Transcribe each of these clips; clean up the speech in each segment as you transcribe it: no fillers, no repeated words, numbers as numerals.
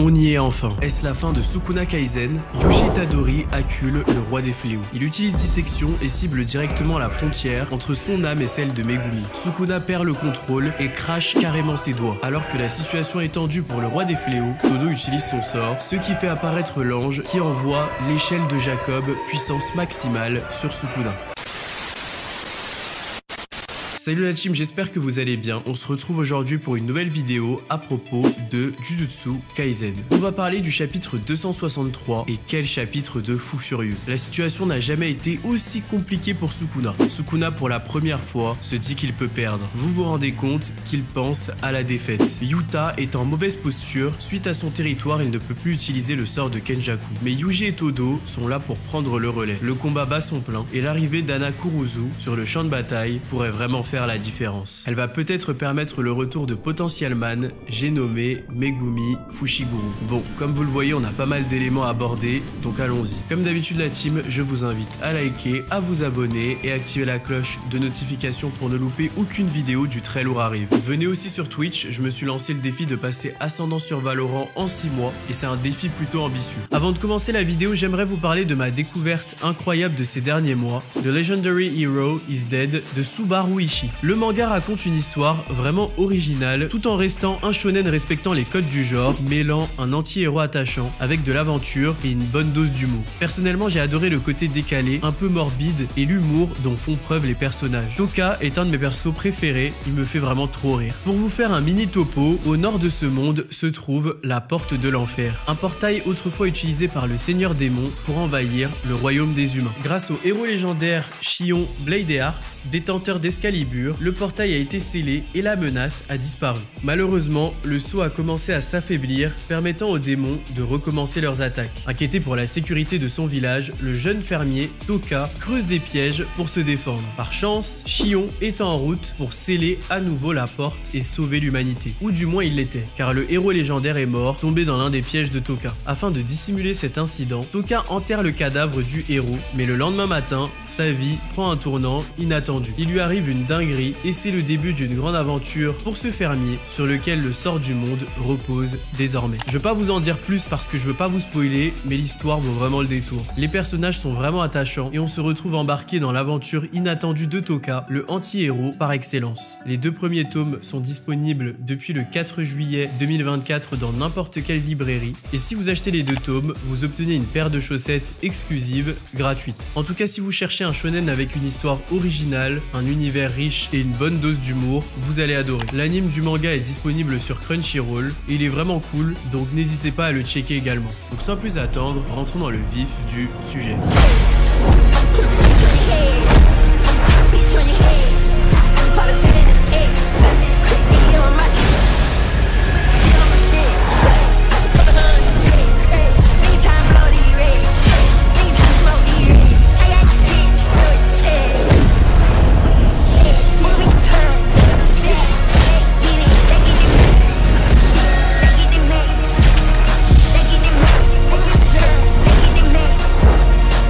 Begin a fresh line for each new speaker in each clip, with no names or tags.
On y est enfin. Est-ce la fin de Sukuna Kaisen? Yuji Itadori accule le roi des fléaux. Il utilise dissection et cible directement la frontière entre son âme et celle de Megumi. Sukuna perd le contrôle et crache carrément ses doigts. Alors que la situation est tendue pour le roi des fléaux, Todo utilise son sort, ce qui fait apparaître l'ange qui envoie l'échelle de Jacob, puissance maximale, sur Sukuna. Salut la team, j'espère que vous allez bien. On se retrouve aujourd'hui pour une nouvelle vidéo à propos de Jujutsu Kaisen. On va parler du chapitre 263 et quel chapitre de fou furieux. La situation n'a jamais été aussi compliquée pour Sukuna. Sukuna pour la première fois se dit qu'il peut perdre. Vous vous rendez compte qu'il pense à la défaite. Yuta est en mauvaise posture. Suite à son territoire, il ne peut plus utiliser le sort de Kenjaku. Mais Yuji et Todo sont là pour prendre le relais. Le combat bat son plein et l'arrivée d'Anna Kuruzu sur le champ de bataille pourrait vraiment faire la différence. Elle va peut-être permettre le retour de Potential Man, j'ai nommé Megumi Fushiguro. Bon, comme vous le voyez, on a pas mal d'éléments à aborder, donc allons-y. Comme d'habitude la team, je vous invite à liker, à vous abonner et activer la cloche de notification pour ne louper aucune vidéo du très lourd arrive. Venez aussi sur Twitch, je me suis lancé le défi de passer ascendant sur Valorant en 6 mois et c'est un défi plutôt ambitieux. Avant de commencer la vidéo, j'aimerais vous parler de ma découverte incroyable de ces derniers mois, The Legendary Hero is Dead de Subaru Ishii. Le manga raconte une histoire vraiment originale tout en restant un shonen respectant les codes du genre, mêlant un anti-héros attachant avec de l'aventure et une bonne dose d'humour. Personnellement, j'ai adoré le côté décalé, un peu morbide et l'humour dont font preuve les personnages. Toka est un de mes persos préférés, il me fait vraiment trop rire. Pour vous faire un mini topo, au nord de ce monde se trouve la Porte de l'Enfer, un portail autrefois utilisé par le Seigneur Démon pour envahir le royaume des humains. Grâce au héros légendaire Shion Blade et Hearts, détenteur d'Excalibur, le portail a été scellé et la menace a disparu. Malheureusement, le sceau a commencé à s'affaiblir, permettant aux démons de recommencer leurs attaques. Inquiété pour la sécurité de son village, le jeune fermier Toka creuse des pièges pour se défendre. Par chance, Shion est en route pour sceller à nouveau la porte et sauver l'humanité. Ou du moins il l'était, car le héros légendaire est mort, tombé dans l'un des pièges de Toka. Afin de dissimuler cet incident, Toka enterre le cadavre du héros, mais le lendemain matin, sa vie prend un tournant inattendu. Il lui arrive une dinguerie et c'est le début d'une grande aventure pour ce fermier sur lequel le sort du monde repose désormais. Je vais pas vous en dire plus parce que je veux pas vous spoiler, mais l'histoire vaut vraiment le détour. Les personnages sont vraiment attachants et on se retrouve embarqué dans l'aventure inattendue de Toka, le anti-héros par excellence. Les deux premiers tomes sont disponibles depuis le 4 juillet 2024 dans n'importe quelle librairie et si vous achetez les deux tomes, vous obtenez une paire de chaussettes exclusive gratuite. En tout cas, si vous cherchez un shonen avec une histoire originale, un univers riche et une bonne dose d'humour, vous allez adorer. L'anime du manga est disponible sur Crunchyroll et il est vraiment cool, donc n'hésitez pas à le checker également. Donc sans plus attendre, rentrons dans le vif du sujet.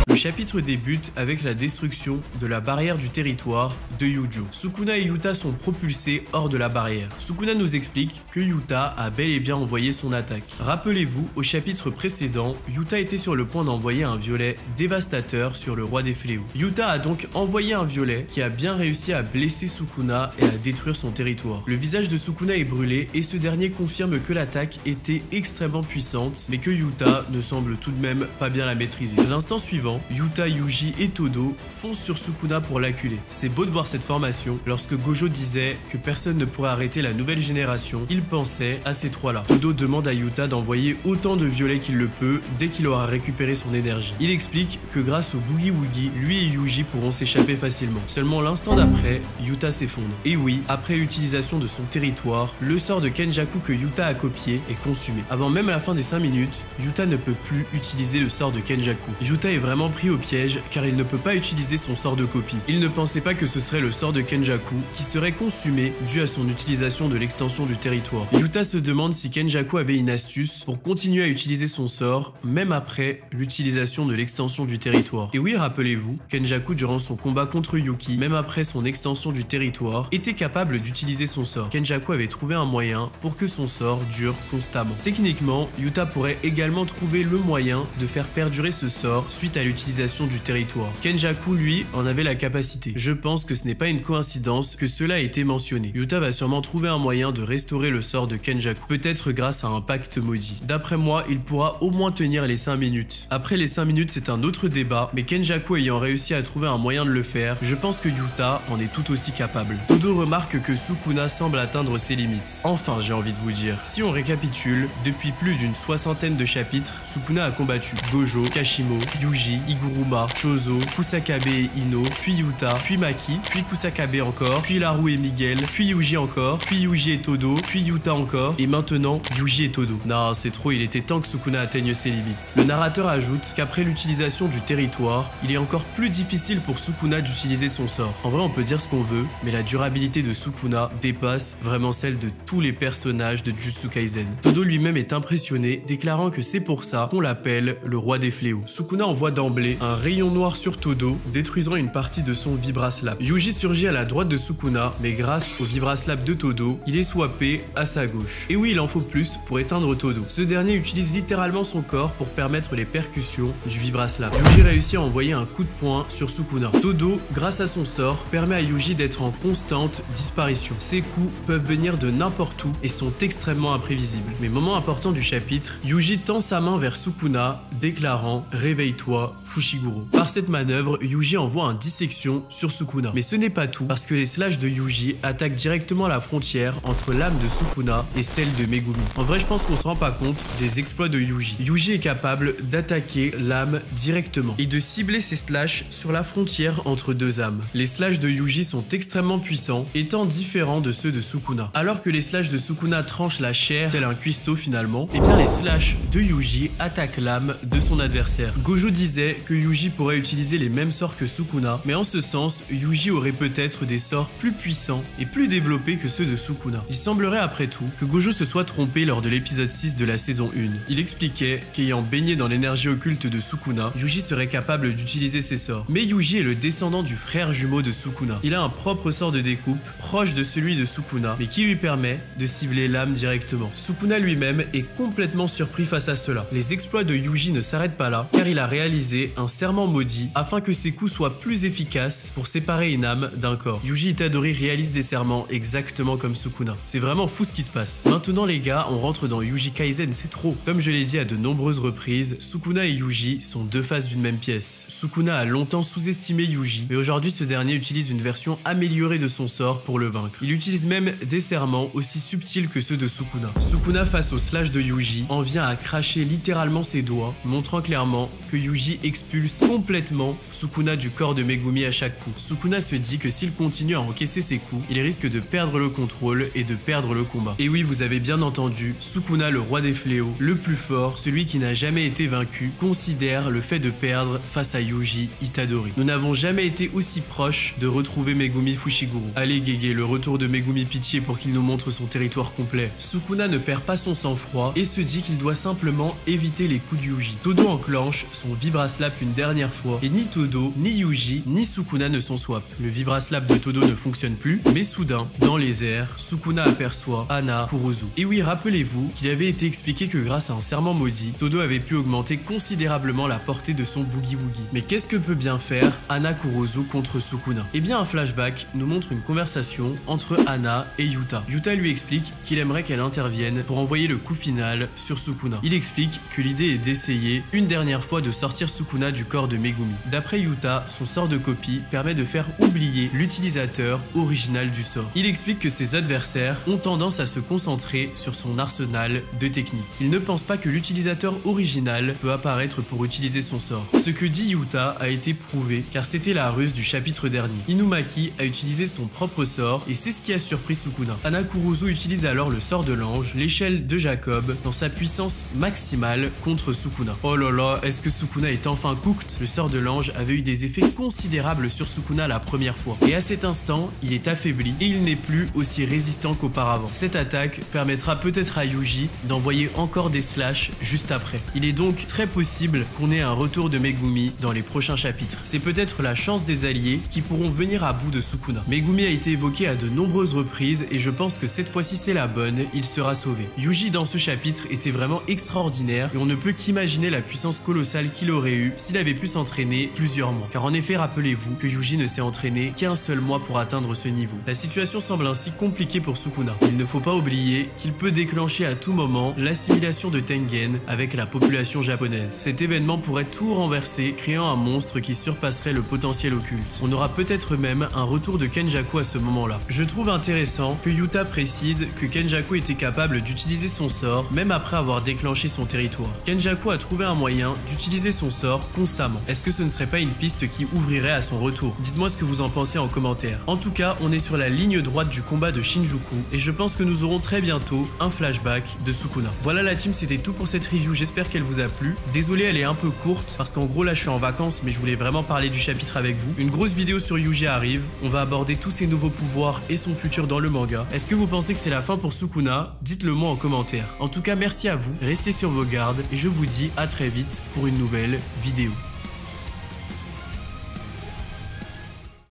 Le chapitre débute avec la destruction de la barrière du territoire de Yujo. Sukuna et Yuta sont propulsés hors de la barrière. Sukuna nous explique que Yuta a bel et bien envoyé son attaque. Rappelez-vous, au chapitre précédent, Yuta était sur le point d'envoyer un violet dévastateur sur le roi des fléaux. Yuta a donc envoyé un violet qui a bien réussi à blesser Sukuna et à détruire son territoire. Le visage de Sukuna est brûlé et ce dernier confirme que l'attaque était extrêmement puissante, mais que Yuta ne semble tout de même pas bien la maîtriser. L'instant suivant, Yuta, Yuji et Todo foncent sur Sukuna pour l'acculer. C'est beau de voir cette formation. Lorsque Gojo disait que personne ne pourrait arrêter la nouvelle génération, il pensait à ces trois-là. Todo demande à Yuta d'envoyer autant de violets qu'il le peut dès qu'il aura récupéré son énergie. Il explique que grâce au Boogie Woogie, lui et Yuji pourront s'échapper facilement. Seulement l'instant d'après, Yuta s'effondre. Et oui, après l'utilisation de son territoire, le sort de Kenjaku que Yuta a copié est consumé. Avant même la fin des 5 minutes, Yuta ne peut plus utiliser le sort de Kenjaku. Yuta est vraiment pris pris au piège car il ne peut pas utiliser son sort de copie. Il ne pensait pas que ce serait le sort de Kenjaku qui serait consumé dû à son utilisation de l'extension du territoire. Yuta se demande si Kenjaku avait une astuce pour continuer à utiliser son sort même après l'utilisation de l'extension du territoire. Et oui, rappelez-vous, Kenjaku durant son combat contre Yuki, même après son extension du territoire, était capable d'utiliser son sort. Kenjaku avait trouvé un moyen pour que son sort dure constamment. Techniquement, Yuta pourrait également trouver le moyen de faire perdurer ce sort suite à l'utilisation du territoire. Kenjaku, lui, en avait la capacité. Je pense que ce n'est pas une coïncidence que cela ait été mentionné. Yuta va sûrement trouver un moyen de restaurer le sort de Kenjaku, peut-être grâce à un pacte maudit. D'après moi, il pourra au moins tenir les 5 minutes. Après les 5 minutes, c'est un autre débat, mais Kenjaku ayant réussi à trouver un moyen de le faire, je pense que Yuta en est tout aussi capable. Todo remarque que Sukuna semble atteindre ses limites. Enfin, j'ai envie de vous dire. Si on récapitule, depuis plus d'une 60aine de chapitres, Sukuna a combattu Gojo, Kashimo, Yuji, Iguruma, Chozo, Kusakabe et Ino, puis Yuta, puis Maki, puis Kusakabe encore, puis Laru et Miguel, puis Yuji encore, puis Yuji et Todo, puis Yuta encore, et maintenant Yuji et Todo. Non, c'est trop, il était temps que Sukuna atteigne ses limites. Le narrateur ajoute qu'après l'utilisation du territoire, il est encore plus difficile pour Sukuna d'utiliser son sort. En vrai, on peut dire ce qu'on veut, mais la durabilité de Sukuna dépasse vraiment celle de tous les personnages de Jujutsu Kaisen. Todo lui-même est impressionné, déclarant que c'est pour ça qu'on l'appelle le roi des fléaux. Sukuna envoie d'emblée un rayon noir sur Todo, détruisant une partie de son Vibraslap. Yuji surgit à la droite de Sukuna, mais grâce au Vibraslap de Todo, il est swappé à sa gauche. Et oui, il en faut plus pour éteindre Todo. Ce dernier utilise littéralement son corps pour permettre les percussions du Vibraslap. Yuji réussit à envoyer un coup de poing sur Sukuna. Todo, grâce à son sort, permet à Yuji d'être en constante disparition. Ses coups peuvent venir de n'importe où et sont extrêmement imprévisibles. Mais moment important du chapitre, Yuji tend sa main vers Sukuna, déclarant « Réveille-toi, Fushiguro ». Par cette manœuvre, Yuji envoie un dissection sur Sukuna. Mais ce n'est pas tout, parce que les slash de Yuji attaquent directement la frontière entre l'âme de Sukuna et celle de Megumi. En vrai, je pense qu'on se rend pas compte des exploits de Yuji. Yuji est capable d'attaquer l'âme directement et de cibler ses slash sur la frontière entre deux âmes. Les slash de Yuji sont extrêmement puissants, étant différents de ceux de Sukuna. Alors que les slash de Sukuna tranchent la chair tel un cuistot finalement, et bien les slash de Yuji attaquent l'âme de son adversaire. Gojo disait que Yuji pourrait utiliser les mêmes sorts que Sukuna, mais en ce sens, Yuji aurait peut-être des sorts plus puissants et plus développés que ceux de Sukuna. Il semblerait après tout que Gojo se soit trompé lors de l'épisode 6 de la saison 1. Il expliquait qu'ayant baigné dans l'énergie occulte de Sukuna, Yuji serait capable d'utiliser ses sorts. Mais Yuji est le descendant du frère jumeau de Sukuna. Il a un propre sort de découpe, proche de celui de Sukuna, mais qui lui permet de cibler l'âme directement. Sukuna lui-même est complètement surpris face à cela. Les exploits de Yuji ne s'arrêtent pas là, car il a réalisé un serment maudit afin que ses coups soient plus efficaces pour séparer une âme d'un corps. Yuji Itadori réalise des serments exactement comme Sukuna. C'est vraiment fou ce qui se passe. Maintenant les gars, on rentre dans Yuji Kaisen, c'est trop. Comme je l'ai dit à de nombreuses reprises, Sukuna et Yuji sont deux faces d'une même pièce. Sukuna a longtemps sous-estimé Yuji, mais aujourd'hui ce dernier utilise une version améliorée de son sort pour le vaincre. Il utilise même des serments aussi subtils que ceux de Sukuna. Sukuna face au slash de Yuji en vient à cracher littéralement ses doigts, montrant clairement que Yuji expulse complètement Sukuna du corps de Megumi à chaque coup. Sukuna se dit que s'il continue à encaisser ses coups, il risque de perdre le contrôle et de perdre le combat. Et oui, vous avez bien entendu, Sukuna, le roi des fléaux, le plus fort, celui qui n'a jamais été vaincu, considère le fait de perdre face à Yuji Itadori. Nous n'avons jamais été aussi proches de retrouver Megumi Fushiguro. Allez Gege, le retour de Megumi Pitié pour qu'il nous montre son territoire complet. Sukuna ne perd pas son sang-froid et se dit qu'il doit simplement éviter les coups de Yuji. Todo enclenche son Vibraslap une dernière fois et ni Todo, ni Yuji, ni Sukuna ne sont swap. Le Vibraslap de Todo ne fonctionne plus, mais soudain, dans les airs, Sukuna aperçoit Hana Kuruzu. Et oui, rappelez-vous qu'il avait été expliqué que grâce à un serment maudit, Todo avait pu augmenter considérablement la portée de son Boogie Woogie. Mais qu'est-ce que peut bien faire Hana Kuruzu contre Sukuna? Eh bien, un flashback nous montre une conversation entre Hana et Yuta. Yuta lui explique qu'il aimerait qu'elle intervienne pour envoyer le coup final sur Sukuna. Il explique que l'idée est d'essayer une dernière fois de sortir Sukuna du corps de Megumi. D'après Yuta, son sort de copie permet de faire oublier l'utilisateur original du sort. Il explique que ses adversaires ont tendance à se concentrer sur son arsenal de techniques. Il ne pense pas que l'utilisateur original peut apparaître pour utiliser son sort. Ce que dit Yuta a été prouvé car c'était la ruse du chapitre dernier. Inumaki a utilisé son propre sort et c'est ce qui a surpris Sukuna. Hana Kuruzu utilise alors le sort de l'ange, l'échelle de Jacob, dans sa puissance maximale contre Sukuna. Oh là là, est-ce que Sukuna est enfin Cooked, le sort de l'ange, avait eu des effets considérables sur Sukuna la première fois. Et à cet instant, il est affaibli et il n'est plus aussi résistant qu'auparavant. Cette attaque permettra peut-être à Yuji d'envoyer encore des slash juste après. Il est donc très possible qu'on ait un retour de Megumi dans les prochains chapitres. C'est peut-être la chance des alliés qui pourront venir à bout de Sukuna. Megumi a été évoqué à de nombreuses reprises et je pense que cette fois-ci c'est la bonne, il sera sauvé. Yuji dans ce chapitre était vraiment extraordinaire et on ne peut qu'imaginer la puissance colossale qu'il aurait eu s'il avait pu s'entraîner plusieurs mois. Car en effet, rappelez-vous que Yuji ne s'est entraîné qu'un seul mois pour atteindre ce niveau. La situation semble ainsi compliquée pour Sukuna. Il ne faut pas oublier qu'il peut déclencher à tout moment l'assimilation de Tengen avec la population japonaise. Cet événement pourrait tout renverser, créant un monstre qui surpasserait le potentiel occulte. On aura peut-être même un retour de Kenjaku à ce moment-là. Je trouve intéressant que Yuta précise que Kenjaku était capable d'utiliser son sort même après avoir déclenché son territoire. Kenjaku a trouvé un moyen d'utiliser son sort constamment. Est-ce que ce ne serait pas une piste qui ouvrirait à son retour? Dites-moi ce que vous en pensez en commentaire. En tout cas, on est sur la ligne droite du combat de Shinjuku et je pense que nous aurons très bientôt un flashback de Sukuna. Voilà la team, c'était tout pour cette review, j'espère qu'elle vous a plu. Désolé, elle est un peu courte parce qu'en gros là je suis en vacances mais je voulais vraiment parler du chapitre avec vous. Une grosse vidéo sur Yuji arrive, on va aborder tous ses nouveaux pouvoirs et son futur dans le manga. Est-ce que vous pensez que c'est la fin pour Sukuna? Dites-le moi en commentaire. En tout cas, merci à vous, restez sur vos gardes et je vous dis à très vite pour une nouvelle vidéo.